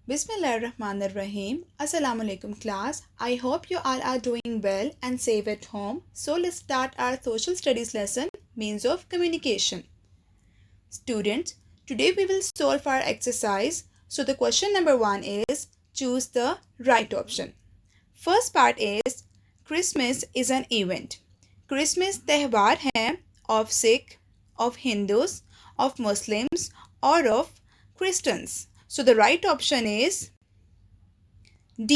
Bismillahirrahmanirrahim. Assalamu alaikum class. I hope you all are doing well and safe at home. So let's start our social studies lesson, means of communication. Students, today we will solve our exercise. So the question number 1 is choose the right option. First part is Christmas is an event. Christmas त्यौहार है of Sikh, of Hindus, of Muslims or of Christians. So the right option is D,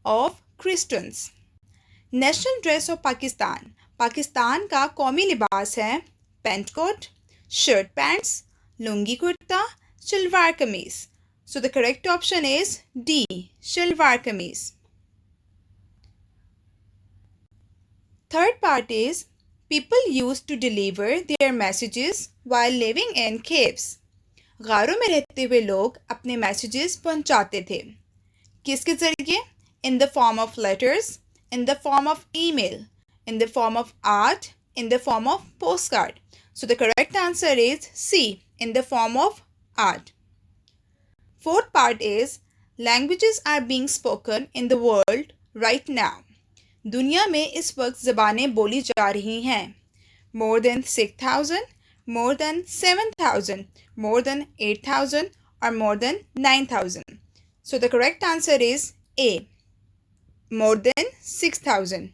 of Christians. National dress of Pakistan. Pakistan का कौमी लिबास है pant coat, shirt pants, lungi kurta, shalwar kameez. So the correct option is D, shalwar kameez. Third part is people use to deliver their messages while living in caves. गारों में रहते हुए लोग अपने मैसेजेस पहुंचाते थे. किसके ज़रिए? In the form of letters, in the form of email, in the form of art, in the form of postcard. So the correct answer is C, in the form of art. Fourth part is languages are being spoken in the world right now. दुनिया में इस वक्त ज़बानें बोली जा रही हैं. More than 6,000, more than 7,000, more than 8,000 or more than 9,000. So the correct answer is A, more than 6,000.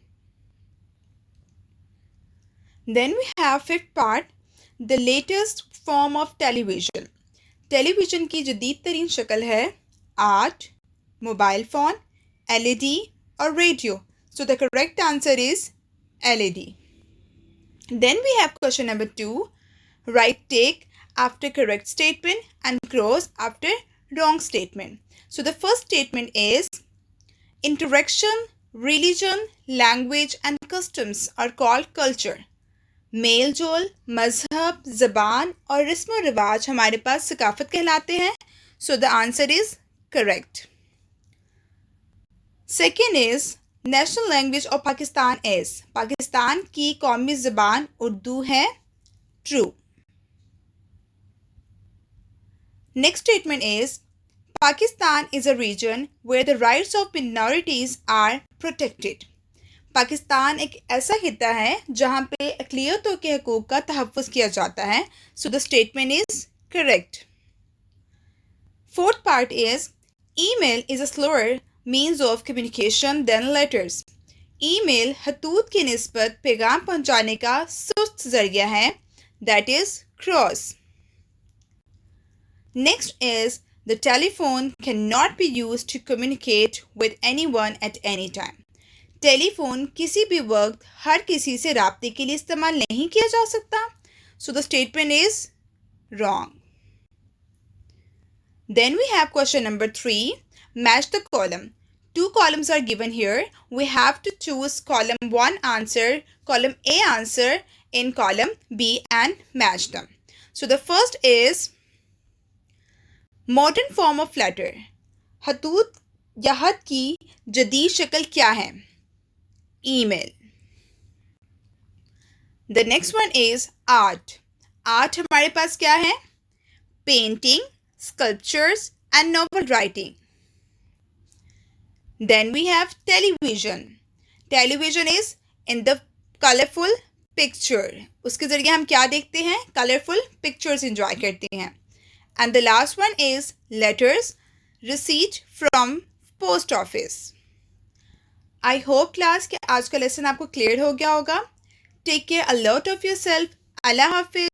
Then we have fifth part, the latest form of television. Television की जदीद तरीन शक्ल है आर्ट, मोबाइल फ़ोन, LED और radio. So the correct answer is LED. Then we have question number 2. Write take after correct statement and cross after wrong statement. So the first statement is interaction, religion, language and customs are called culture. मेल जोल, मजहब, ज़बान और रस्म व रिवाज हमारे पास सकाफत कहलाते हैं. So the answer is correct. Second is national language of Pakistan is. Pakistan की कौमी ज़बान उर्दू है. True. Next statement is Pakistan is a region where the rights of minorities are protected. Pakistan एक ऐसा खिता है जहाँ पे अक़लियतों के हकूक़ का तहफ़्फ़ुज़ किया जाता है. So the statement is correct. Fourth part is email is a slower means of communication than letters. Email खतूत की निस्बत पैगाम पहुँचाने का सुस्त ज़रिया है. That is cross. Next is the telephone cannot be used to communicate with anyone at any time. Telephone किसी भी वक्त हर किसी से राब्ते के लिए इस्तेमाल नहीं किया जा सकता. So the statement is wrong. Then we have question number 3. Match the column. 2 columns are given here. We have to choose column 1 answer, column A answer in column B and match them. So the first is modern form of letter. खतूत या खत की जदीद शक्ल क्या है? Email. The next one is art. Art हमारे पास क्या है? Painting, sculptures and novel writing. Then we have television. Television is in the colourful picture. उसके ज़रिए हम क्या देखते हैं? कलरफुल पिक्चर्स इंजॉय करते हैं. And the last one is letters, receipt from post office. I hope class कि आज का लेसन आपको क्लियर हो गया होगा. Take care a lot of yourself. Allah Hafiz.